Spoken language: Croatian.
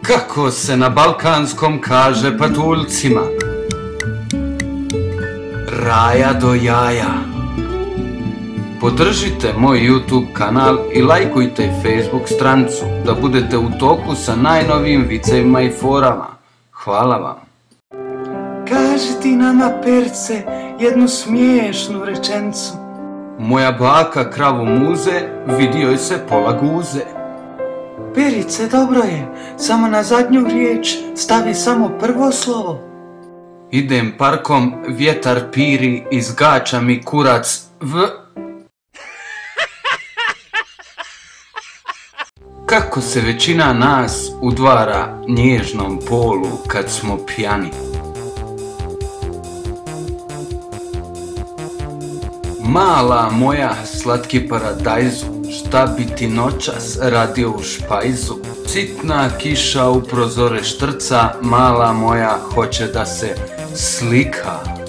Kako se na balkanskom kaže patuljcima? Raja do jaja. Podržite moj YouTube kanal i lajkujte Facebook stranicu da budete u toku sa najnovijim vicevima i forama. Hvala vam. Kaži ti nama, Perce, jednu smiješnu rečenicu. Moja baka kravu muze, vidio je se pola guze. Perice, dobro je, samo na zadnju riječ stavi samo prvo slovo. Idem parkom, vjetar piri, izgača mi kurac Kako se većina nas udvara nježnom polu kad smo pjani. Mala moja slatki paradajzu, šta bi ti noćas radio u špajzu? Sitna kiša u prozore štrca, mala moja hoće da se slika.